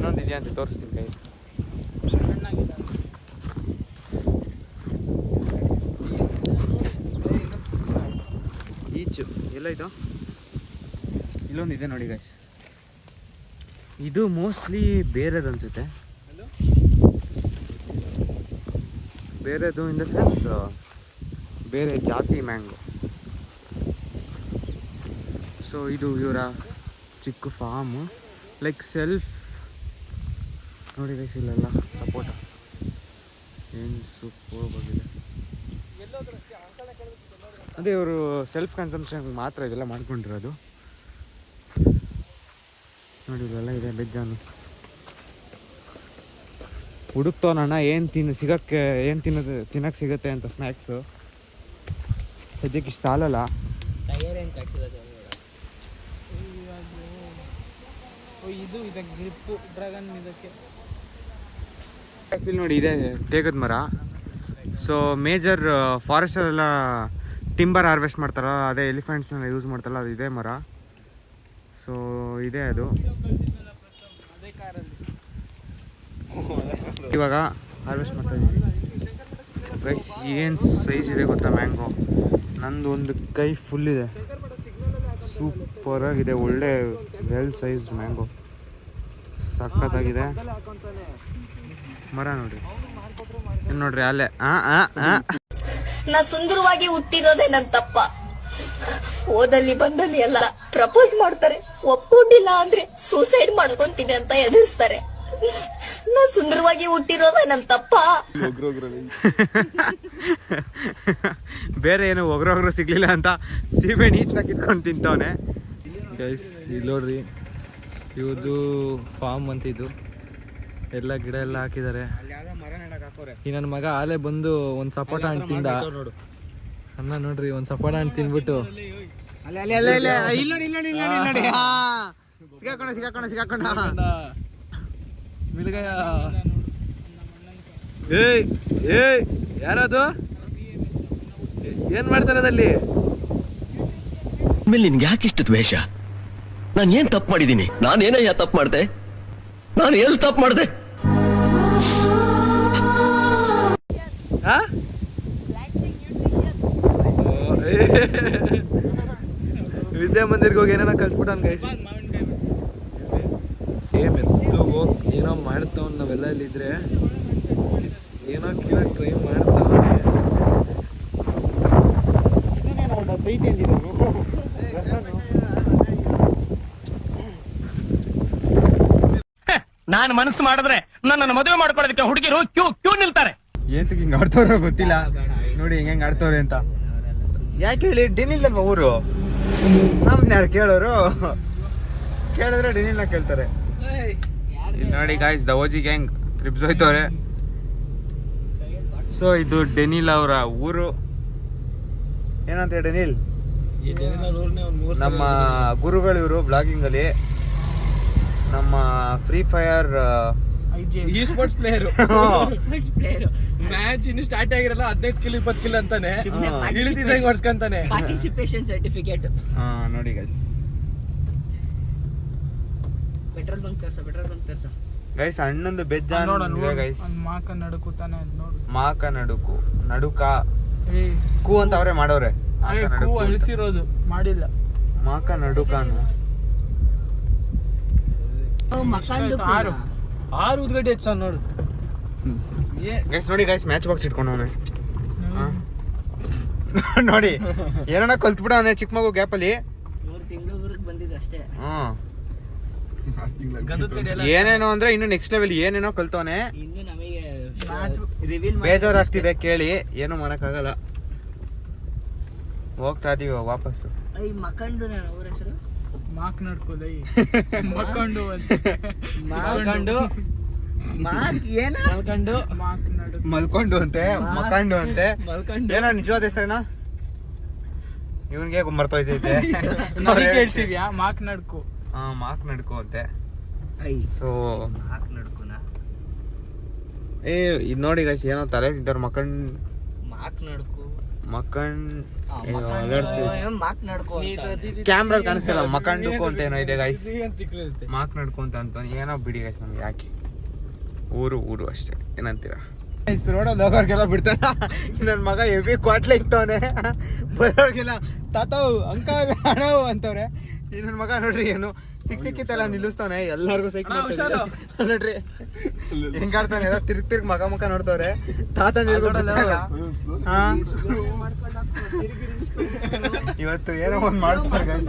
ಇನ್ನೊಂದು ಇದೆಯಾ ಅಂತ ತೋರಿಸ್ತೀನಿ ಕೈ. ಈಚು ಎಲ್ಲ ಇದು ಇಲ್ಲೊಂದಿದೆ ನೋಡಿ ಗೈಸ್. ಇದು ಮೋಸ್ಟ್ಲಿ ಬೇರೆದು ಅನ್ಸುತ್ತೆ. ಬೇರೆದು ಇನ್ ದ ಸೆನ್ಸ್ ಬೇರೆ ಜಾತಿ ಮ್ಯಾಂಗೋ. ಸೊ ಇದು ಇವರ ಚಿಕ್ಕ ಫಾರ್ಮು, ಲೈಕ್ ಸೆಲ್ಫ್ ನೋಡಿ ಗೈಸ್. ಇಲ್ಲೆಲ್ಲ ಸಪೋಟ ಏನು ಸೂಪರ್ ಆಗಿದೆ. ಅದೇ ಇವರು ಸೆಲ್ಫ್ ಕನ್ಸಂಪ್ಷನ್ ಮಾತ್ರ ಇದೆಲ್ಲ ಮಾಡ್ಕೊಂಡಿರೋದು. ನೋಡಿ ಇಲ್ಲೆಲ್ಲ ಇದೆ ಬೆಜ್ಜಾನು. ಹುಡುಕ್ತವನಣ್ಣ ಏನು ತಿನ್ನಕ್ಕೆ ಸಿಗುತ್ತೆ ಅಂತ ಸ್ನ್ಯಾಕ್ಸು. ಸದ್ಯಕ್ಕೆ ಇಷ್ಟು ಸಾಲಲ್ಲ. ಇದು ಗ್ರಿಪ್ಪು ಡ್ರ್ಯಾಗನ್ ಇದಕ್ಕೆ. ಇಲ್ಲಿ ನೋಡಿ ಇದೆ ತೇಗದ ಮರ. ಸೊ ಮೇಜರ್ ಫಾರೆಸ್ಟಲ್ಲೆಲ್ಲ ಟಿಂಬರ್ ಹಾರ್ವೆಸ್ಟ್ ಮಾಡ್ತಾರ, ಅದೇ ಎಲಿಫೆಂಟ್ಸ್ನೆಲ್ಲ ಯೂಸ್ ಮಾಡ್ತಾರಲ್ಲ, ಅದು ಇದೆ ಮರ. ಸೊ ಇದೆ ಅದು. ಇವಾಗ ಹಾರ್ವೆಸ್ಟ್ ಮಾಡ್ತಾ ಇದ್ದೀವಿ ಗೈಸ್. ಏನು ಸೈಜ್ ಇದೆ ಗೊತ್ತಾ ಮ್ಯಾಂಗೋ? ನಂದು ಒಂದು ಕೈ ಫುಲ್ ಇದೆ. ಸೂಪರಾಗಿದೆ, ಒಳ್ಳೆ ವೆಲ್ ಸೈಜ್ ಮ್ಯಾಂಗೋ, ಸಖತ್ತಾಗಿದೆ ಮರ. ನೋಡ್ರಿ ನೋಡ್ರಿ ಅಲ್ಲೇ. ನಾ ಸುಂದರವಾಗಿ ಹುಟ್ಟಿರೋದೇ ನನ್ ತಪ್ಪ. ಓದಲ್ಲಿ ಬಂದಲ್ಲಿ ಎಲ್ಲ ಪ್ರಪೋಸ್ ಮಾಡ್ತಾರೆ, ಒಪ್ಕೊಂಡಿಲ್ಲ ಅಂದ್ರೆ ಸೂಸೈಡ್ ಮಾಡ್ಕೊಂತೀನಿ ಅಂತ ಎದುರಿಸ್ತಾರೆ. ನಾ ಸುಂದರವಾಗಿ ಹುಟ್ಟಿರೋದೇ ನನ್ ತಪ್ಪ. ಬೇರೆ ಏನು ಒಗ್ರೊಗ್ರು ಸಿಗ್ಲಿಲ್ಲ ಅಂತ ಸೀಬೆಹಣ್ಣು ಈಚನ ಕಿತ್ಕೊಂಡು ತಿಂತವನೆ ಗೈಸ್. ಇಲ್ಲಿ ನೋಡ್ರಿ, ಇವ್ರದ್ದು ಫಾರ್ಮ್ ಅಂತ. ಇದು ಎಲ್ಲ ಗಿಡ ಎಲ್ಲ ಹಾಕಿದ್ದಾರೆ. ಈ ನನ್ನ ಮಗ ಆಲೆ ಬಂದು ಒಂದು ಸಪೋಟ ಹಣ್ಣು ತಿಂದ. ಅಣ್ಣ ನೋಡ್ರಿ, ಒಂದು ಸಪೋಟ ಹಣ್ಣು ತಿಂದ್ಬಿಟ್ಟು ಸಿಗಾಕೊಂಡ ಮಿಲ್ಗಯ. ಏಯ್ ಯಾರದು? ಏನ್ ಮಾಡ್ತಾರದಲ್ಲಿ? ಆಮೇಲೆ ನಿನ್ಗೆ ಯಾಕಿಷ್ಟು ದ್ವೇಷ? ನಾನು ಏನ್ ತಪ್ಪು ಮಾಡಿದ್ದೀನಿ? ನಾನೇನಯ್ಯ ತಪ್ಪು ಮಾಡ್ದೆ? ನಾನು ಎಲ್ಲಿ ತಪ್ಪು ಮಾಡ್ದೆ? ವಿದ್ಯಾ ಮಂದಿರ್ಗೆ ಹೋಗಿ ಏನೇನೋ ಕಲ್ಸ್ಬಿಟ್ಟಾನ ಗೈಸ್. ಮೆತ್ತು ಹೋಗಿ ಏನೋ ಮಾಡ್ತಾವ್. ನಾವೆಲ್ಲ ಇಲ್ಲಿದ್ರೆ ಏನೋ ಕೇಳಕ್ ಟ್ರೈ ಮಾಡ್ತಾವ. ನಾನು ಮನಸ್ಸು ಮಾಡಿದ್ರೆ ನನ್ನನ್ನು ಮದುವೆ ಮಾಡ್ಕೊಳ್ಳೋದಕ್ಕೆ ಹುಡುಗಿರು ಕ್ಯೂ ನಿಲ್ತಾರೆ. ಏನ್ ಹಿಂಗ್ ಆಡ್ತವ್ರ ಗೊತ್ತಿಲ್ಲ. ನೋಡಿ ಹೆಂಗ್ ಆಡ್ತವ್ರೆ ಅಂತ. ಯಾಕೆ ಹೇಳಿ, ಡೆನಿಲ್ದಲ್ವಾ ಊರು? ನಮ್ನ ಯಾರು ಕೇಳೋರು? ಕೇಳಿದ್ರೆ ಡೆನಿಲ್ನ ಕೇಳ್ತಾರೆ. ನೋಡಿ guys, the OG gang trips ಹೋಯ್ತವ್ರೆ. ಸೊ ಇದು ಡೆನಿಲ್ ಅವರ ಊರು. ಏನಂತ ಡೆನಿಲ್? ನಮ್ಮ ಗುರುಗಳು ಇವರು ಬ್ಲಾಗಿಂಗ್ ಅಲ್ಲಿ. ನಮ್ಮ Free Fire sports player match ಇನ್ನು ಸ್ಟಾರ್ಟ್ ಆಗಿರಲ್ಲ, 15 ಕಿಲೋ 20 ಕಿಲೋ ಅಂತಾನೆ ಇಳಿದಿದ್ದಂಗೆ ಹೊಡ್ಸ್ಕೊಂತಾನೆ. Participation certificate. ನೋಡಿ ಗೈಸ್, ಪೆಟ್ರೋಲ್ ಬಂಕ್ ತರ್ಸ ಗೈಸ್. ಅಣ್ಣಂದು ಬೆಜ್ಜಾನ್ ಇದೆ ಗೈಸ್. ಮಾಕ ನಡುಕುತ್ತಾನೆ ನೋಡು. ಮಾಕ ನಡುಕ ಕೂ ಅಂತ ಅವರೇ ಮಾಡೋರೆ. ಅಳಿಸಿರೋದು ಮಾಡಿಲ್ಲ. ಮಾಕ ನಡುಕಾನು 6 ಉದ್ಗಡ್ಡೆ ಹೆಚ್ಚ ನೋಡು ಗೈಸ್. ನೋಡಿ ಗೈಸ್, ಮ್ಯಾಚ್ ಬಾಕ್ಸ್ ಇಟ್ಕೊಂಡವನೆ ನೋಡಿ. ಏನೋ ಕಲ್ತ್ಬಿಡವನೆ ಚಿಕ್ಕ ಮಗು ಗ್ಯಾಪಲ್ಲಿ. 3 ತಿಂಗಳು ಊರಿಗೆ ಬಂದಿದ್ದೆ ಅಷ್ಟೇ. ಏನೇನೋ ಅಂದ್ರೆ ಇನ್ನು ನೆಕ್ಸ್ಟ್ ಲೆವೆಲ್ ಏನೇನೋ ಕಲ್ತವನೆ. ಇನ್ನು ನಮಗೆ ರಿವೀಲ್ ಬೇಜಾರಾಗ್ತಿದೆ ಕೇಳಿ, ಏನು ಮಾಡಕ್ಕಾಗಲ್ಲ. ಹೋಗ್ತಾ ಇದೀವಿ ವಾಪಸ್ಸು. ಮಕ್ಕಂಡು ಅವ್ರ ಹೆಸರು ಮಾಕ್ ನಡ್ಕೊಲೈ ಮಕ್ಕಂಡು ಮಲ್ಕೊಂಡು ಅಂತೆ, ಮಕ್ಕಂಡು ಅಂತೆ. ಏನೋ ನಿಜವಾದ ಹೆಸರೇನಾ? ಇವನ್ಗೆ ಮರ್ತೋಯ್ತೈತೆ. ಹೇಳ್ತಿದ್ಯಾ? ಮಾಕ್ ನಡ್ಕೊ. ಮಾಕ್ ನಡ್ಕೊ ಅಂತೆ. ಸೊ ಮಾಕ್ ನಡ್ಕೊನ ಇದ್ ನೋಡಿ ಗೈಸ್, ಏನೋ ತಲೆ ತಿಂತಾರ ಮಕ್ಕಂಡ್. ಮಾಕ್ ನಡ್ಕು ಕ್ಯಾಮ್ರಾ ಕಾಣಿಸ್ತಿಲ್ಲ ಮಕಂಡುಕು ಅಂತ ಏನೋ ಇದೆ ಗೈಸ್. ಮಾಕ್ನಡ್ಕು ಅಂತ ಏನೋ ಬಿಡಿ ಗೈಸ್, ನಮ್ಗೆ ಯಾಕೆ ಊರು ಅಷ್ಟೇ. ಏನಂತೀರಾ ರೋಡಲ್ಲಿ ಹೋಗೋರ್ಗೆಲ್ಲ ಬಿಡ್ತಾರ. ನನ್ನ ಮಗ ಹೆವಿ ಕ್ವಾಟ್ಲೆ ಇಕ್ತವನೆ, ಬರೋರ್ಗೆಲ್ಲ ತಾತಾವು ಅಂಕಲ್ ಹಣವು ಅಂತವ್ರೆ. ಈ ನನ್ನ ಮಗ ನೋಡ್ರಿ ಏನು ಸಿಕ್ಕಿತ್ತೆಲ್ಲ ನಿಲ್ಲಿಸ್ತಾನೆ, ಎಲ್ಲಾರ್ಗು ಸೈಕಲ್ ನೋಡ್ರಿ ಹೆಂಗ್ ಆಡ್ತಾನೆ. ಎಲ್ಲ ತಿರ್ಗ್ ಮಗ ನೋಡ್ತವ್ರೆ. ತಾತ ಹಾ ಇವತ್ತು ಏನೋ ಒಂದ್ ಮಾಡಿಸ್ತಾರೆ ಗೈಸ್.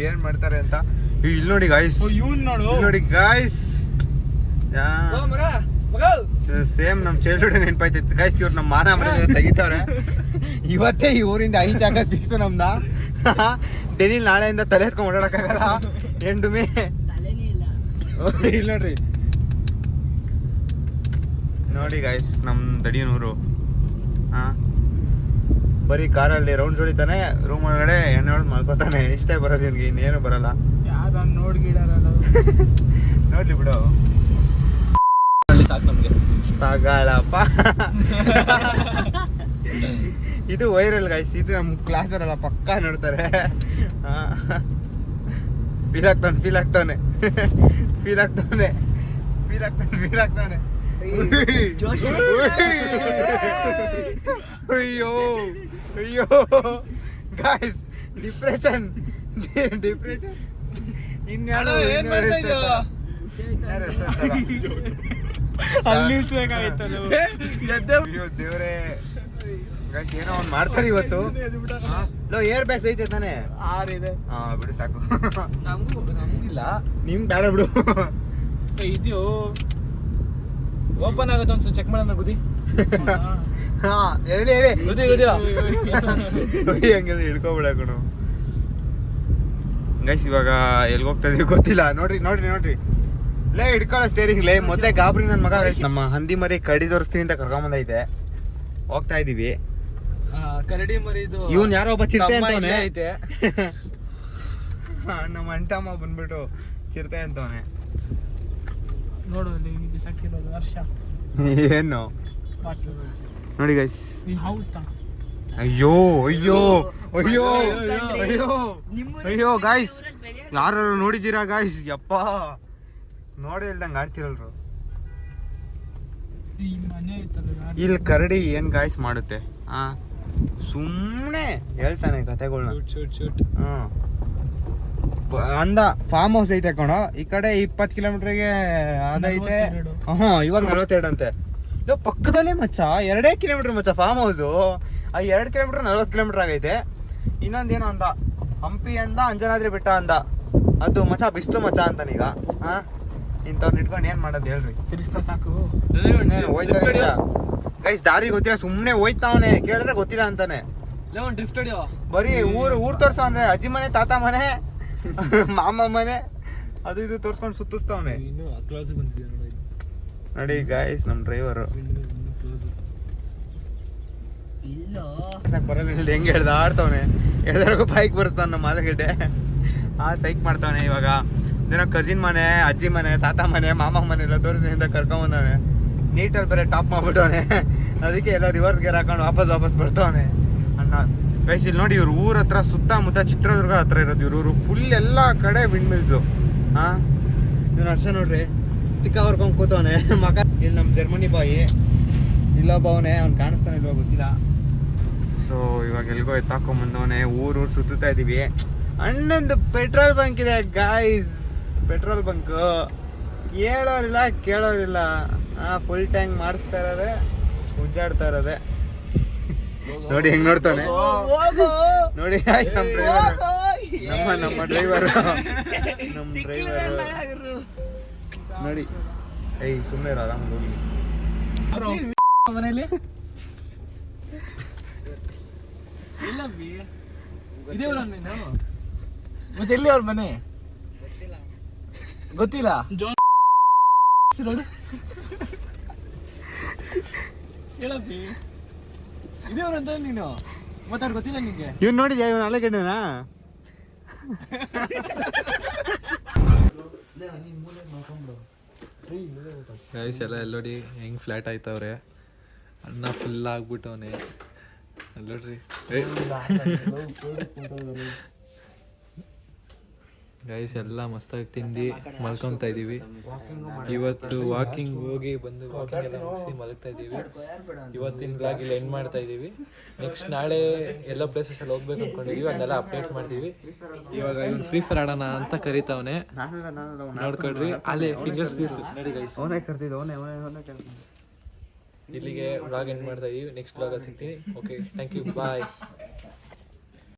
ಏನ್ ಮಾಡ್ತಾರೆ ಅಂತ ಇಲ್ಲಿ ನೋಡಿ ಗಾಯ್ಸ್, ನೋಡಿ ಗಾಯ್ಸ್. ಸೇಮ್ ನಮ್ ಚೈಲ್ಡ್ಹುಡ್ ನೆನಪಾಯ್ತೈತಿ ಗೈಸ್. ಇವ್ರು ನಮ್ಮ ಮಾನ ಮರ್ಯಾದೆ ತೆಗಿತಾವ್ರೆ. ಇವತ್ತೇ ಈ ಊರಿಂದ 5 ಜಾಗ ಫಿಕ್ಸ್ ನಮ್ದ. ಡೆನಿಲ್ ನಾಳೆಯಿಂದ ತಲೆ ಎತ್ಕೊಂಡ್ ಓಡಾಡಕ್ಕಾಗಲ್ಲ. ಎಂಡುಮೆ ಇಲ್ಲಿ ನೋಡ್ರಿ, ನೋಡಿ ಗಾಯ್ಸ್ ನಮ್ ದಡಿಯನೂರು. ಬರೀ ಕಾರಲ್ಲಿ ರೌಂಡ್ಸ್ ಹೊಡಿತಾನೆ, ರೂಮ್ ಒಳಗಡೆ ಎಣ್ಣೆ ಹೊಡೆದು ಮಲ್ಕೋತಾನೆ. ಇಷ್ಟೇ ಬರೋದು ಇವ್ನಿಗೆ, ಇನ್ನೇನು ಬರಲ್ಲ. ನೋಡ್ಲಿ ಬಿಡು ತಗಳಪ್ಪ. ಇದು ವೈರಲ್ ಗೈಸ್, ಇದು ನಮ್ ಕ್ಲಾಸರೆಲ್ಲ ಪಕ್ಕಾ ನೋಡ್ತಾರೆ. ಫೀಲ್ ಆಗ್ತಾನೆ. ಅಯ್ಯೋ ಗಾಯ್ಸ್, ಡಿಪ್ರೆಷನ್ ಇನ್ಯಾರು ದೇವ್ರೆ ಗೈಸ್, ಏನೋ ಒಂದ್ ಮಾಡ್ತಾರೆ ಇವತ್ತು. ಏರ್ ಬ್ಯಾಗ್ಸ್ ಐತೆ ತಾನೆ? ಹಾ ಬಿಡು ಸಾಕು, ನಿಮ್ ಬೇಡ ಬಿಡು. ಇದೆಯೋ ಓಪನ್ ಆಗುತ್ತೆ ಒಂದ್ಸಲ ಚೆಕ್ ಮಾಡೋಣ. ಗುದಿ ಹೇಳಿ ಹಂಗೆಲ್ಲ ಹಿಡ್ಕೊಬಿಡ ಕಣು ಗೈಸ್. ಇವಾಗ ಎಲ್ಗ ಹೋಗ್ತಾ ಇದೀವಿ ಗೊತ್ತಿಲ್ಲ. ನೋಡ್ರಿ ಲೇ ಹಿಡ್ಕೊಳ್ಳೋ ಸ್ಟೇರಿಂಗ್ ಲೇ. ಮೊದ್ಲೇ ಗಾಬರಿ ನನ್ ಮಗ. ನಮ್ಮ ಹಂದಿ ಮರಿ ಕರಡಿ ತೋರಿಸ್ತೀನಿ ಅಂತ ಕರ್ಕೊಂಬಂದೈತೆ, ಹೋಗ್ತಾ ಇದೀವಿ. ಕರಡಿ ಮರಿದು ಇವನ್ ಯಾರೋ ಒಬ್ಬ ಚಿರತೆ ಅಂತವನೆ. ನಮ್ಮ ಅಂಟಮ್ಮ ಬಂದ್ಬಿಟ್ಟು ಚಿರತೆ ಅಂತವನೆ. ನೋಡು ವರ್ಷ ಏನು ನೋಡಿ ಗೈಸ್. ಅಯ್ಯೋ ಗಾಯ್ಸ್, ಯಾರು ನೋಡಿದ್ದೀರಾ ಗಾಯ್ಸ್? ಯಪ್ಪ ನೋಡೇ ಇಲ್ದಂಗ ಆಡ್ತಿರಲ್ರು. ಇಲ್ಲಿ ಕರಡಿ ಏನ್ ಗಾಯ್ಸ್ ಮಾಡುತ್ತೆ? ಸುಮ್ನೆ ಹೇಳ್ತಾನೆ ಕತೆಗಳ್ನ. ಅಂದ ಫಾರ್ಮ್ ಹೌಸ್ ಐತೆ ಕಣೋ, ಈ ಕಡೆ 20 ಕಿಲೋಮೀಟರ್ಗೆ ಅದೈತೆ. ಇವಾಗ 42 ಅಂತೆ. ಪಕ್ಕದಲ್ಲೇ ಮಚ್ಚ, 2 ಕಿಲೋಮೀಟರ್ ಮಚ್ಚ ಫಾರ್ಮ್ ಹೌಸು. ಆ 2 ಕಿಲೋಮೀಟರ್ 40 ಕಿಲೋಮೀಟರ್ ಆಗೈತೆ. ಇನ್ನೊಂದೇನೋ ಅಂದ, ಹಂಪಿ ಅಂದ, ಅಂಜನಾದ್ರಿ ಬೆಟ್ಟ ಅಂದ. ಅದು ಮಚ್ಚ ಬಿಸ್ಲು ಮಚ್ಚ ಅಂತಾನೀಗ. ಇಂಥವ್ರನ್ನ ಇಟ್ಕೊಂಡು ಏನ್ ಮಾಡೋದು ಹೇಳ್ರಿ? ಸಾಕು ಹೋಯ್ತಾರೆ ಗೈಸ್, ದಾರಿ ಗೊತ್ತಿಲ್ಲ, ಸುಮ್ನೆ ಹೋಯ್ತಾವನೆ. ಕೇಳಿದ್ರೆ ಗೊತ್ತಿಲ್ಲ ಅಂತಾನೆ. ಬರೀ ಊರ್ ತೋರ್ಸೋ ಅಂದ್ರೆ ಅಜ್ಜಿ ಮನೆ, ತಾತ ಮನೆ, ಮಾಮ ಮನೆ, ಅದು ಇದು ತೋರ್ಸ್ಕೊಂಡು ಸುತ್ತಿಸ್ತಾವನೆ. ನೋಡಿ ಗಾಯ್ಸ್, ನಮ್ ಡ್ರೈವರ್ ಬರಲ್ಲ. ಹೆಂಗ್ ಹೇಳ್ದ ಆಡ್ತಾವನೆ, ಎಲ್ಲರಿಗೂ ಬೈಕ್ ಬರ್ತಾವ ನಮ್ಮ ಮಾದಗಡ್ಡೆ. ಸೈಕ್ ಮಾಡ್ತಾವನೆ. ಇವಾಗ ಏನೋ ಕಸಿನ್ ಮನೆ, ಅಜ್ಜಿ ಮನೆ, ತಾತ ಮನೆ, ಮಾಮ ಮನೆ ಎಲ್ಲ ತೋರಿಸಿಂದ ಕರ್ಕೊಂಬಂದವನೆ. ನೀಟಲ್ಲಿ ಬೇರೆ ಟಾಪ್ ಮಾಡ್ಬಿಟ್ಟವನೆ. ಅದಕ್ಕೆ ಎಲ್ಲ ರಿವರ್ಸ್ ಗೇರ್ ಹಾಕೊಂಡು ವಾಪಸ್ ಬರ್ತಾವನೆ ಅಣ್ಣ. ಗೈಸ್ ಇಲ್ಲಿ ನೋಡಿ, ಇವ್ರ ಊರ ಹತ್ರ ಸುತ್ತಮುತ್ತ ಚಿತ್ರದುರ್ಗ ಹತ್ರ ಇರೋದು ಇವ್ರ ಫುಲ್ ಎಲ್ಲ ಕಡೆ ವಿಂಡ್ ಮಿಲ್ಸು. ಇವ್ನ ಅರ್ಷ ನೋಡ್ರಿ, ತಿಕ್ಕ ಹೊರ್ಕೊಂಡ್ ಕೂತವನೆ ಮಗ. ಇಲ್ಲಿ ನಮ್ಮ ಜರ್ಮನಿ ಬಾಯಿ ಇಲ್ಲೊಬ್ಬ ಅವನೇ, ಅವ್ನು ಕಾಣಿಸ್ತಾನೆ ಇಲ್ವ ಗೊತ್ತಿಲ್ಲ. ಸೊ ಇವಾಗ ಎಲ್ಗೋ ಎತ್ತಾಕೊಂಬಂದವನೆ. ಊರು ಸುತ್ತಾ ಇದೀವಿ. ಅಣ್ಣಂದು ಪೆಟ್ರೋಲ್ ಬಂಕ್ ಇದೆ ಗಾಯ್ಸ್, ಪೆಟ್ರೋಲ್ ಬಂಕ್. ಹೇಳೋರಿಲ್ಲ ಕೇಳೋರಿಲ್ಲ. ಫುಲ್ ಟ್ಯಾಂಕ್ ಮಾಡಿಸ್ತಾ ಇರೋದೆ, ಉಜ್ಜಾಡ್ತಾ ಇರೋದೆ. ನೋಡಿ ಹೆಂಗ್ ನೋಡ್ತಾನೆ ನೋಡಿ. ಆಯ್ತು ನಮ್ಮ ಡ್ರೈವರ್ ನೋಡಿ. ಸುಮ್ಮನೆ ಆರಾಮ ಹೋಗಿ ಮನೇಲಿ ಮತ್ತೆ ಎಲ್ಲಿ ಅವ್ರ ಮನೆ ಗೊತ್ತಿಲ್ಲ. ಹೇಳಪ್ಪಿ ಇದೇವ್ರಂತ ನೀನು ಮಾತಾಡ್ ಗೊತ್ತಿಲ್ಲ ನಿಂಗೆ. ಇವ್ನು ನೋಡಿದ್ಯಾ? ಇವನು ಅಲೆಗಣ್ಣನಾ? ಗೈಸ್ ಎಲ್ಲ ಎಲ್ಲೋಡಿ ಹೆಂಗ್ ಫ್ಲಾಟ್ ಆಯ್ತವ್ರೆ. ಅನ್ನ ಫುಲ್ ಆಗ್ಬಿಟ್ಟವನೆ ಅಲ್ಲೋಡ್ರಿ. ಗೈಸ್ ಎಲ್ಲ ಮಸ್ತಾಗಿ ತಿಂದು ಮಲ್ಕೊತಾ ಇದ್ದೀವಿ. ಇವತ್ತು ವಾಕಿಂಗ್ ಹೋಗಿ ಬಂದು ವಾಕಿಂಗ್ ಎಲ್ಲ ಮುಗಿಸಿ ಮಲಗ್ತಾ ಇದ್ದೀವಿ. ಇವತ್ತಿನ ಬ್ಲಾಗ್ ಇಲ್ಲಿ ಎಂಡ್ ಮಾಡ್ತಾ ಇದ್ದೀವಿ. ನೆಕ್ಸ್ಟ್ ನಾಳೆ ಎಲ್ಲ ಪ್ಲೇಸಸ್ ಅಲ್ಲಿ ಹೋಗ್ಬೇಕು ಅನ್ಕೊಂಡಿದೀವಿ, ಅದನ್ನೆಲ್ಲ ಅಪ್ಡೇಟ್ ಮಾಡ್ತೀವಿ. ಇವಾಗ ಇವ್ನು ಫ್ರೀ ಫೈರ್ ಆಡೋಣ ಅಂತ ಕರಿತಾವನೆ, ನೋಡ್ಕೊಳ್ರಿ. ಅಲ್ಲೇ ಫಿಂಗರ್ಸ್ ನೋಡಿ ಗೈಸ್, ಇಲ್ಲಿಗೆ ಬ್ಲಾಗ್ ಎಂಡ್ ಮಾಡ್ತಾ ಇದೀವಿ. ನೆಕ್ಸ್ಟ್ ಬ್ಲಾಗ್ ಸಿಗ್ತೀನಿ. Okay, thank you, bye.